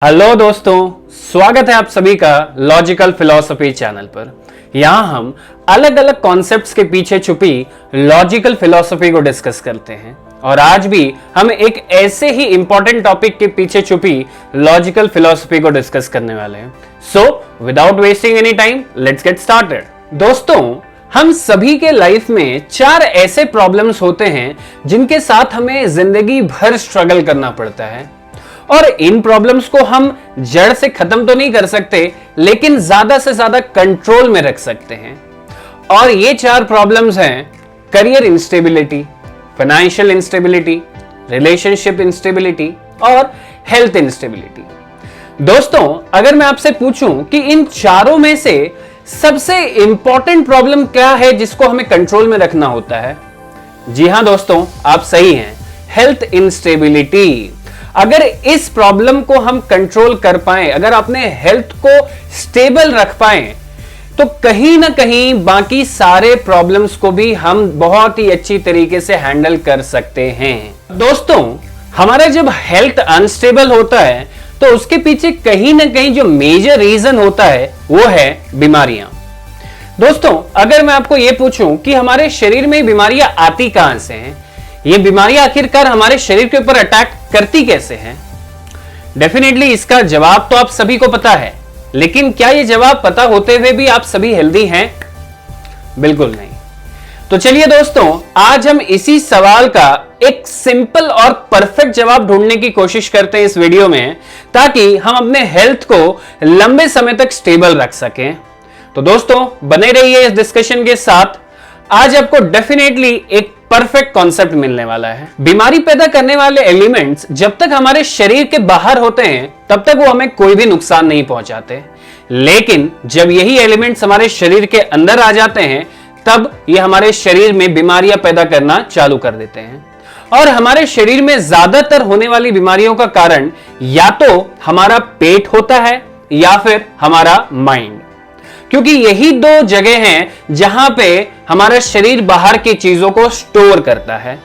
Hello दोस्तों, स्वागत है आप सभी का लॉजिकल फिलॉसफी चैनल पर। यहां हम अलग अलग कॉन्सेप्ट्स के पीछे छुपी लॉजिकल फिलॉसफी को डिस्कस करते हैं और आज भी हम एक ऐसे ही इंपॉर्टेंट टॉपिक के पीछे छुपी लॉजिकल फिलॉसफी को डिस्कस करने वाले हैं। So without wasting any time, let's get started. दोस्तों, हम सभी के लाइफ में 4 ऐसे प्रॉब्लम्स होते हैं जिनके साथ हमें जिंदगी भर स्ट्रगल करना पड़ता है और इन प्रॉब्लम्स को हम जड़ से खत्म तो नहीं कर सकते, लेकिन ज्यादा से ज्यादा कंट्रोल में रख सकते हैं। और ये 4 प्रॉब्लम्स हैं career instability, financial instability, relationship instability और हेल्थ इंस्टेबिलिटी। दोस्तों, अगर मैं आपसे पूछूं कि इन चारों में से सबसे इंपॉर्टेंट प्रॉब्लम क्या है जिसको हमें कंट्रोल में रखना होता है, जी हां दोस्तों, आप सही हैं, हेल्थ इंस्टेबिलिटी। अगर इस प्रॉब्लम को हम कंट्रोल कर पाए, अगर अपने हेल्थ को स्टेबल रख पाए, तो कहीं ना कहीं बाकी सारे प्रॉब्लम्स को भी हम बहुत ही अच्छी तरीके से हैंडल कर सकते हैं। दोस्तों, हमारा जब हेल्थ अनस्टेबल होता है तो उसके पीछे कहीं ना कहीं जो मेजर रीजन होता है वो है बीमारियां। दोस्तों, अगर मैं आपको यह पूछूं कि हमारे शरीर में बीमारियां आती कहां से हैं, ये बीमारियां आखिरकार हमारे शरीर के ऊपर अटैक करती कैसे हैं? डेफिनेटली इसका जवाब तो आप सभी को पता है, लेकिन क्या ये जवाब पता होते हुए भी आप सभी हेल्दी हैं? बिल्कुल नहीं। तो चलिए दोस्तों, आज हम इसी सवाल का एक सिंपल और परफेक्ट जवाब ढूंढने की कोशिश करते हैं इस वीडियो में, ताकि हम अपने हेल्थ को लंबे समय तक स्टेबल रख सकें। तो दोस्तों, बने रहिए इस डिस्कशन के साथ। आज आपको डेफिनेटली एक परफेक्ट कॉन्सेप्ट मिलने वाला है। बीमारी पैदा करने वाले एलिमेंट्स जब तक हमारे शरीर के बाहर होते हैं तब तक वो हमें कोई भी नुकसान नहीं पहुंचाते, लेकिन जब यही एलिमेंट्स हमारे शरीर के अंदर आ जाते हैं तब ये हमारे शरीर में बीमारियां पैदा करना चालू कर देते हैं। और हमारे शरीर में ज्यादातर होने वाली बीमारियों का कारण या तो हमारा पेट होता है या फिर हमारा माइंड, क्योंकि यही 2 जगह हैं जहां पे हमारा शरीर बाहर की चीजों को स्टोर करता है।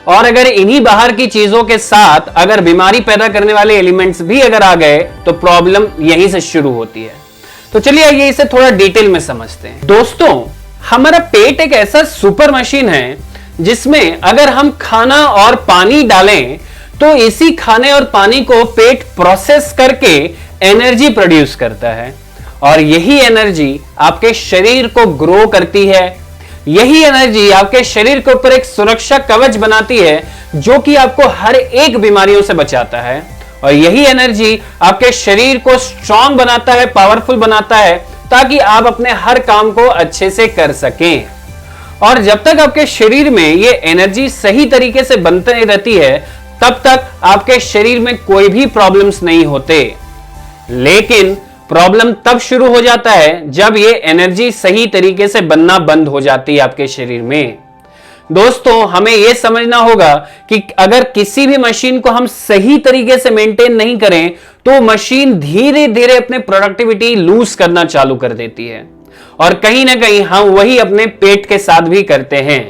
और अगर इन्हीं बाहर की चीजों के साथ अगर बीमारी पैदा करने वाले एलिमेंट्स भी अगर आ गए तो प्रॉब्लम यहीं से शुरू होती है। तो चलिए आइए इसे थोड़ा डिटेल में समझते हैं। दोस्तों, हमारा पेट एक ऐसा सुपर मशीन है जिसमें अगर हम खाना और पानी डालें तो इसी खाने और पानी को पेट प्रोसेस करके एनर्जी प्रोड्यूस करता है और यही एनर्जी आपके शरीर को ग्रो करती है। यही एनर्जी आपके शरीर के ऊपर एक सुरक्षा कवच बनाती है जो कि आपको हर एक बीमारियों से बचाता है। और यही एनर्जी आपके शरीर को स्ट्रांग बनाता है, पावरफुल बनाता है, ताकि आप अपने हर काम को अच्छे से कर सकें। और जब तक आपके शरीर में ये एनर्जी सही तरीके से बनती रहती है तब तक आपके शरीर में कोई भी प्रॉब्लम्स नहीं होते। लेकिन प्रॉब्लम तब शुरू हो जाता है जब ये एनर्जी सही तरीके से बनना बंद हो जाती है आपके शरीर में। दोस्तों, हमें यह समझना होगा कि अगर किसी भी मशीन को हम सही तरीके से मेंटेन नहीं करें तो मशीन धीरे धीरे अपने प्रोडक्टिविटी लूज करना चालू कर देती है। और कहीं ना कहीं हम वही अपने पेट के साथ भी करते हैं।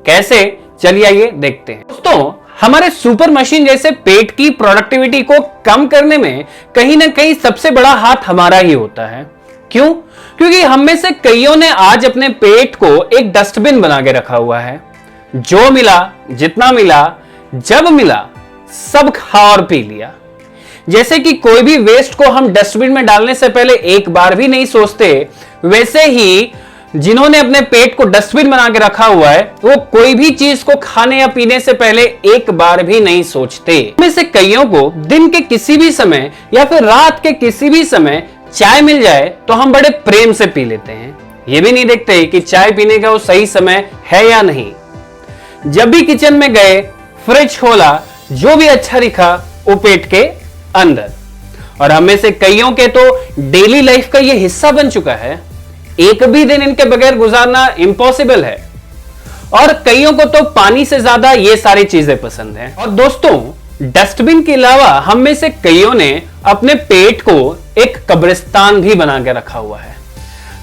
कैसे? चलिए आइए देखते हैं। दोस्तों, हमारे सुपर मशीन जैसे पेट की प्रोडक्टिविटी को कम करने में कहीं ना कहीं सबसे बड़ा हाथ हमारा ही होता है। क्यों? क्योंकि हम में से कईयों ने आज अपने पेट को एक डस्टबिन बना के रखा हुआ है। जो मिला, जितना मिला, जब मिला, सब खा और पी लिया। जैसे कि कोई भी वेस्ट को हम डस्टबिन में डालने से पहले एक बार भी नहीं सोचते, वैसे ही जिन्होंने अपने पेट को डस्टबिन बना के रखा हुआ है वो कोई भी चीज को खाने या पीने से पहले एक बार भी नहीं सोचते। में से कईयों को दिन के किसी भी समय या फिर रात के किसी भी समय चाय मिल जाए तो हम बड़े प्रेम से पी लेते हैं, ये भी नहीं देखते कि चाय पीने का वो सही समय है या नहीं। जब भी किचन में गए, फ्रिज खोला, जो भी अच्छा दिखा वो पेट के अंदर। और हमें से कईयों के तो डेली लाइफ का ये हिस्सा बन चुका है, एक भी दिन इनके बगैर गुजारना इम्पॉसिबल है। और कईयों को तो पानी से ज्यादा ये सारी चीजें पसंद हैं। और दोस्तों, डस्टबिन के अलावा हम में से कईयों ने अपने पेट को एक कब्रिस्तान भी बना के रखा हुआ है।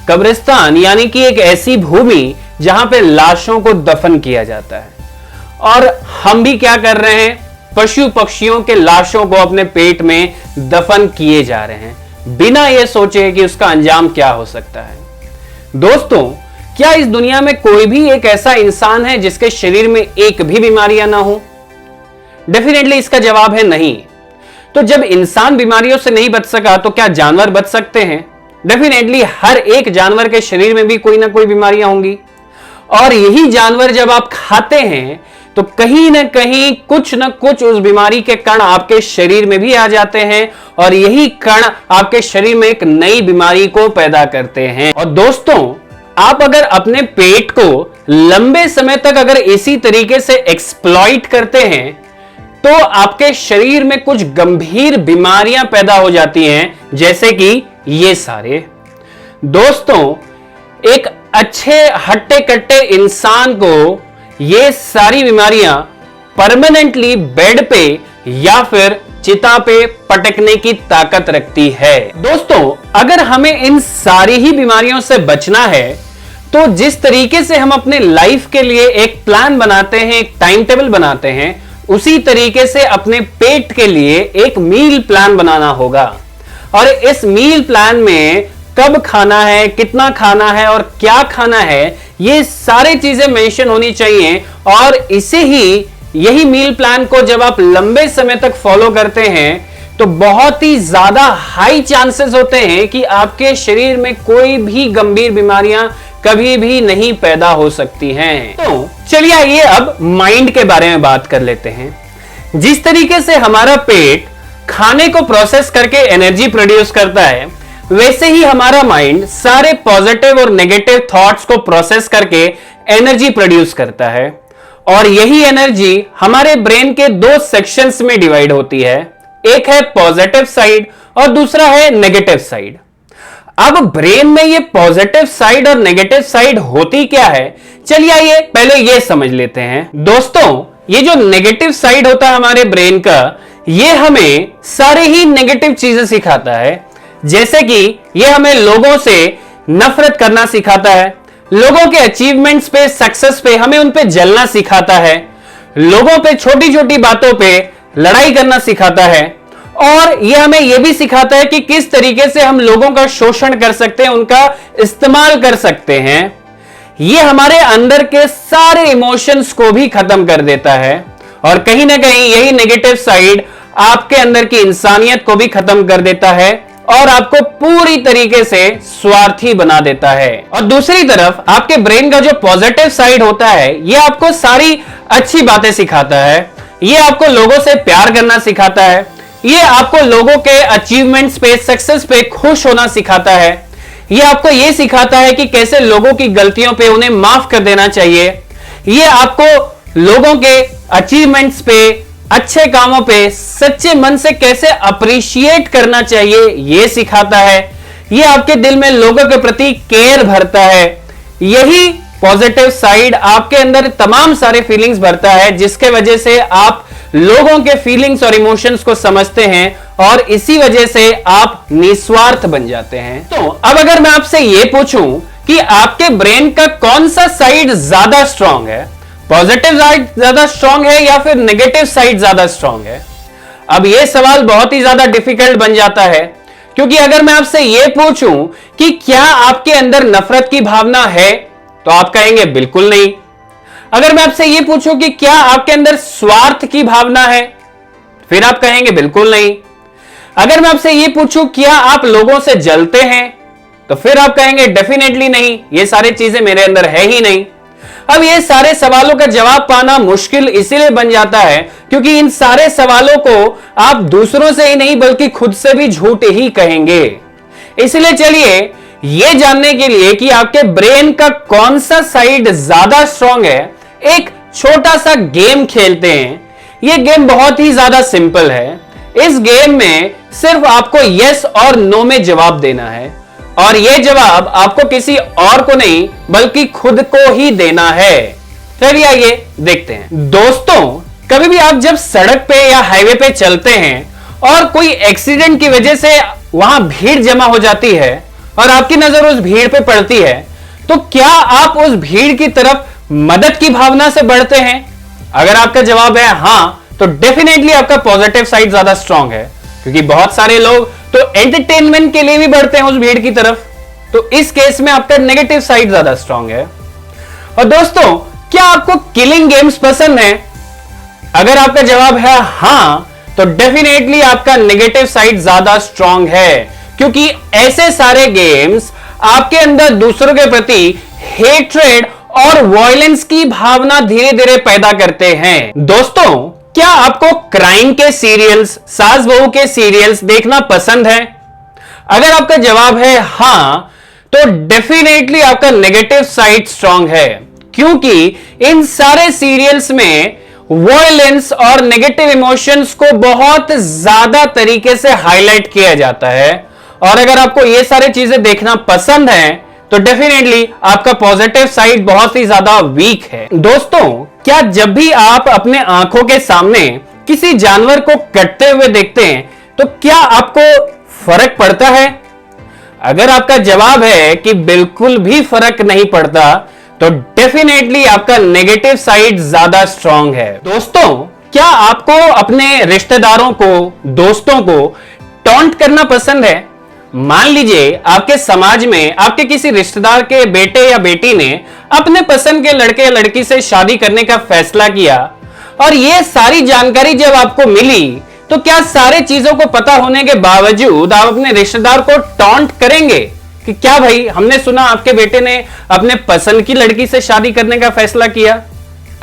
कब्रिस्तान यानी कि एक ऐसी भूमि जहां पे लाशों को दफन किया जाता है। और हम भी क्या कर रहे हैं? पशु पक्षियों के लाशों को अपने पेट में दफन किए जा रहे हैं बिना यह सोचे कि उसका अंजाम क्या हो सकता है। दोस्तों, क्या इस दुनिया में कोई भी एक ऐसा इंसान है जिसके शरीर में एक भी बीमारियां ना हो? डेफिनेटली इसका जवाब है नहीं। तो जब इंसान बीमारियों से नहीं बच सका तो क्या जानवर बच सकते हैं? डेफिनेटली हर एक जानवर के शरीर में भी कोई ना कोई बीमारियां होंगी, और यही जानवर जब आप खाते हैं तो कहीं ना कहीं कुछ ना कुछ उस बीमारी के कण आपके शरीर में भी आ जाते हैं, और यही कण आपके शरीर में एक नई बीमारी को पैदा करते हैं। और दोस्तों, आप अगर अपने पेट को लंबे समय तक अगर इसी तरीके से एक्सप्लॉइट करते हैं तो आपके शरीर में कुछ गंभीर बीमारियां पैदा हो जाती हैं, जैसे कि ये सारे। दोस्तों, एक अच्छे हट्टे कट्टे इंसान को ये सारी बीमारियां परमानेंटली बेड पे या फिर चिता पे पटकने की ताकत रखती है। दोस्तों, अगर हमें इन सारी ही बीमारियों से बचना है तो जिस तरीके से हम अपने लाइफ के लिए एक प्लान बनाते हैं, एक टाइम टेबल बनाते हैं, उसी तरीके से अपने पेट के लिए एक मील प्लान बनाना होगा। और इस मील प्लान में कब खाना है, कितना खाना है और क्या खाना है, ये सारी चीजें मेंशन होनी चाहिए। और यही मील प्लान को जब आप लंबे समय तक फॉलो करते हैं तो बहुत ही ज्यादा हाई चांसेस होते हैं कि आपके शरीर में कोई भी गंभीर बीमारियां कभी भी नहीं पैदा हो सकती हैं। तो चलिए आइए अब माइंड के बारे में बात कर लेते हैं। जिस तरीके से हमारा पेट खाने को प्रोसेस करके एनर्जी प्रोड्यूस करता है, वैसे ही हमारा माइंड सारे पॉजिटिव और नेगेटिव थॉट्स को प्रोसेस करके एनर्जी प्रोड्यूस करता है। और यही एनर्जी हमारे ब्रेन के दो सेक्शंस में डिवाइड होती है, एक है पॉजिटिव साइड और दूसरा है नेगेटिव साइड। अब ब्रेन में ये पॉजिटिव साइड और नेगेटिव साइड होती क्या है, चलिए आइए पहले ये समझ लेते हैं। दोस्तों, ये जो नेगेटिव साइड होता है हमारे ब्रेन का, ये हमें सारे ही नेगेटिव चीजें सिखाता है। जैसे कि ये हमें लोगों से नफरत करना सिखाता है, लोगों के अचीवमेंट्स पे, सक्सेस पे हमें उन पे जलना सिखाता है, लोगों पे छोटी छोटी बातों पे लड़ाई करना सिखाता है, और यह हमें यह भी सिखाता है कि किस तरीके से हम लोगों का शोषण कर सकते हैं, उनका इस्तेमाल कर सकते हैं। यह हमारे अंदर के सारे इमोशंस को भी खत्म कर देता है, और कहीं ना कहीं यही नेगेटिव साइड आपके अंदर की इंसानियत को भी खत्म कर देता है और आपको पूरी तरीके से स्वार्थी बना देता है। और दूसरी तरफ आपके ब्रेन का जो पॉजिटिव साइड होता है, यह आपको सारी अच्छी बातें सिखाता है, यह आपको लोगों से प्यार करना सिखाता है, ये आपको लोगों के अचीवमेंट्स पे, सक्सेस पे खुश होना सिखाता है, ये आपको ये सिखाता है कि कैसे लोगों की गलतियों पे उन्हें माफ कर देना चाहिए, ये आपको लोगों के अचीवमेंट्स पे, अच्छे कामों पे सच्चे मन से कैसे अप्रिशिएट करना चाहिए ये सिखाता है, ये आपके दिल में लोगों के प्रति केयर भरता है। यही पॉजिटिव साइड आपके अंदर तमाम सारे फीलिंग्स भरता है, जिसके वजह से आप लोगों के फीलिंग्स और इमोशंस को समझते हैं और इसी वजह से आप निस्वार्थ बन जाते हैं। तो अब अगर मैं आपसे यह पूछूं कि आपके ब्रेन का कौन सा साइड ज्यादा स्ट्रांग है, पॉजिटिव साइड ज्यादा स्ट्रांग है या फिर नेगेटिव साइड ज्यादा स्ट्रांग है? अब यह सवाल बहुत ही ज्यादा डिफिकल्ट बन जाता है, क्योंकि अगर मैं आपसे यह पूछूं कि क्या आपके अंदर नफरत की भावना है, तो आप कहेंगे बिल्कुल नहीं। अगर मैं आपसे यह पूछूं कि क्या आपके अंदर स्वार्थ की भावना है, फिर आप कहेंगे बिल्कुल नहीं। अगर मैं आपसे यह पूछूं क्या आप लोगों से जलते हैं, तो फिर आप कहेंगे डेफिनेटली नहीं, ये सारी चीजें मेरे अंदर है ही नहीं। अब ये सारे सवालों का जवाब पाना मुश्किल इसीलिए बन जाता है क्योंकि इन सारे सवालों को आप दूसरों से ही नहीं बल्कि खुद से भी झूठ ही कहेंगे। इसलिए चलिए ये जानने के लिए कि आपके ब्रेन का कौन सा साइड ज्यादा स्ट्रांग है, एक छोटा सा गेम खेलते हैं। यह गेम बहुत ही ज्यादा सिंपल है। इस गेम में सिर्फ आपको यस और नो में जवाब देना है और यह जवाब आपको किसी और को नहीं बल्कि खुद को ही देना है। चलिए आइए देखते हैं। दोस्तों, कभी भी आप जब सड़क पे या हाईवे पे चलते हैं और कोई एक्सीडेंट की वजह से वहां भीड़ जमा हो जाती है और आपकी नजर उस भीड़ पे पड़ती है, तो क्या आप उस भीड़ की तरफ मदद की भावना से बढ़ते हैं? अगर आपका जवाब है हां, तो डेफिनेटली आपका पॉजिटिव साइड ज्यादा स्ट्रांग है, क्योंकि बहुत सारे लोग तो एंटरटेनमेंट के लिए भी बढ़ते हैं उस भीड़ की तरफ, तो इस केस में आपका नेगेटिव साइड ज्यादा स्ट्रांग है। और दोस्तों, क्या आपको किलिंग गेम्स पसंद है? अगर आपका जवाब है हां, तो डेफिनेटली आपका नेगेटिव साइड ज्यादा स्ट्रांग है, क्योंकि ऐसे सारे गेम्स आपके अंदर दूसरों के प्रति हेट्रेड और वायलेंस की भावना धीरे धीरे पैदा करते हैं। दोस्तों, क्या आपको क्राइम के सीरियल्स, सास बहू के सीरियल्स देखना पसंद है? अगर आपका जवाब है हां, तो डेफिनेटली आपका नेगेटिव साइड स्ट्रांग है, क्योंकि इन सारे सीरियल्स में वायलेंस और नेगेटिव इमोशंस को बहुत ज्यादा तरीके से हाईलाइट किया जाता है। और अगर आपको ये सारी चीजें देखना पसंद है, तो डेफिनेटली आपका पॉजिटिव साइड बहुत ही ज्यादा वीक है। दोस्तों, क्या जब भी आप अपने आंखों के सामने किसी जानवर को कटते हुए देखते हैं, तो क्या आपको फर्क पड़ता है? अगर आपका जवाब है कि बिल्कुल भी फर्क नहीं पड़ता, तो डेफिनेटली आपका नेगेटिव साइड ज्यादा स्ट्रांग है। दोस्तों, क्या आपको अपने रिश्तेदारों को, दोस्तों को टॉन्ट करना पसंद है? मान लीजिए आपके समाज में आपके किसी रिश्तेदार के बेटे या बेटी ने अपने पसंद के लड़के या लड़की से शादी करने का फैसला किया, और यह सारी जानकारी जब आपको मिली, तो क्या सारे चीजों को पता होने के बावजूद आप अपने रिश्तेदार को टॉन्ट करेंगे कि क्या भाई, हमने सुना आपके बेटे ने अपने पसंद की लड़की से शादी करने का फैसला किया?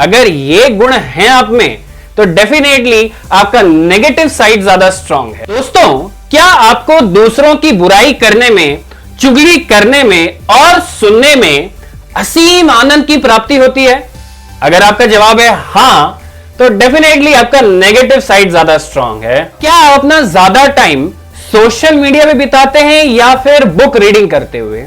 अगर ये गुण हैं आप में, तो डेफिनेटली आपका नेगेटिव साइड ज्यादा स्ट्रांग है। दोस्तों, क्या आपको दूसरों की बुराई करने में, चुगली करने में और सुनने में असीम आनंद की प्राप्ति होती है? अगर आपका जवाब है हां, तो डेफिनेटली आपका नेगेटिव साइड ज्यादा स्ट्रांग है। क्या आप अपना ज्यादा टाइम सोशल मीडिया में बिताते हैं या फिर बुक रीडिंग करते हुए?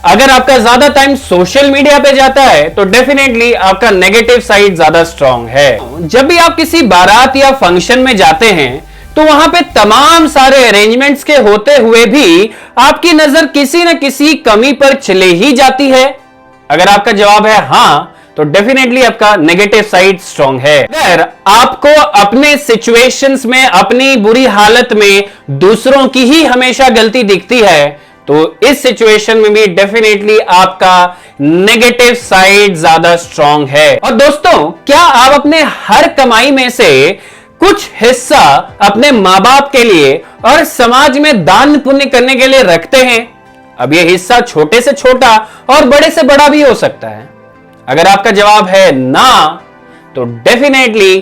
अगर आपका ज्यादा टाइम सोशल मीडिया पे जाता है, तो डेफिनेटली आपका नेगेटिव साइड ज्यादा स्ट्रांग है। जब भी आप किसी बारात या फंक्शन में जाते हैं, तो वहां पे तमाम सारे अरेंजमेंट्स के होते हुए भी आपकी नजर किसी न किसी कमी पर चले ही जाती है। अगर आपका जवाब है हां, तो डेफिनेटली आपका नेगेटिव साइड स्ट्रांग है। अगर आपको अपने सिचुएशंस में, अपनी बुरी हालत में दूसरों की ही हमेशा गलती दिखती है, तो इस सिचुएशन में भी डेफिनेटली आपका नेगेटिव साइड ज्यादा स्ट्रांग है। और दोस्तों, क्या आप अपने हर कमाई में से कुछ हिस्सा अपने मां बाप के लिए और समाज में दान पुण्य करने के लिए रखते हैं? अब यह हिस्सा छोटे से छोटा और बड़े से बड़ा भी हो सकता है। अगर आपका जवाब है ना, तो डेफिनेटली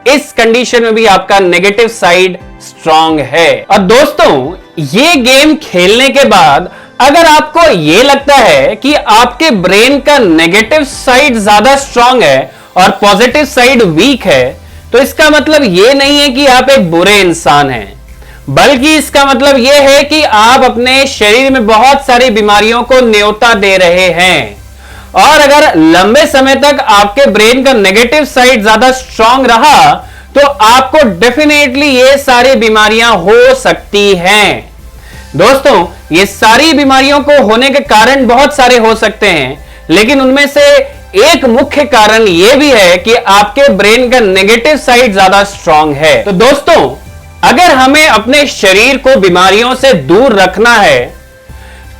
इस कंडीशन में भी आपका नेगेटिव साइड स्ट्रांग है। और दोस्तों, ये गेम खेलने के बाद अगर आपको यह लगता है कि आपके ब्रेन का नेगेटिव साइड ज्यादा स्ट्रांग है और पॉजिटिव साइड वीक है, तो इसका मतलब यह नहीं है कि आप एक बुरे इंसान हैं, बल्कि इसका मतलब यह है कि आप अपने शरीर में बहुत सारी बीमारियों को न्योता दे रहे हैं। और अगर लंबे समय तक आपके ब्रेन का नेगेटिव साइड ज्यादा स्ट्रांग रहा, तो आपको डेफिनेटली ये सारी बीमारियां हो सकती हैं। दोस्तों, ये सारी बीमारियों को होने के कारण बहुत सारे हो सकते हैं, लेकिन उनमें से एक मुख्य कारण यह भी है कि आपके ब्रेन का नेगेटिव साइड ज्यादा स्ट्रांग है। तो दोस्तों, अगर हमें अपने शरीर को बीमारियों से दूर रखना है,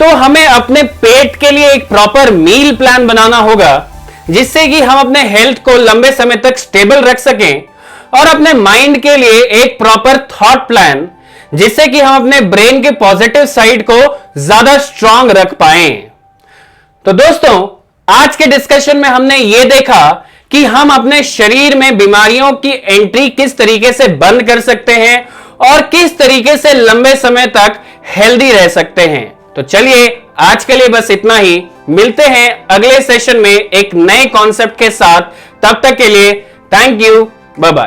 तो हमें अपने पेट के लिए एक प्रॉपर मील प्लान बनाना होगा, जिससे कि हम अपने हेल्थ को लंबे समय तक स्टेबल रख सकें, और अपने माइंड के लिए एक प्रॉपर थॉट प्लान, जिससे कि हम अपने ब्रेन के पॉजिटिव साइड को ज्यादा स्ट्रांग रख पाएं। तो दोस्तों, आज के डिस्कशन में हमने यह देखा कि हम अपने शरीर में बीमारियों की एंट्री किस तरीके से बंद कर सकते हैं और किस तरीके से लंबे समय तक हेल्दी रह सकते हैं। तो चलिए, आज के लिए बस इतना ही। मिलते हैं अगले सेशन में एक नए कॉन्सेप्ट के साथ। तब तक के लिए थैंक यू, बाय बाय।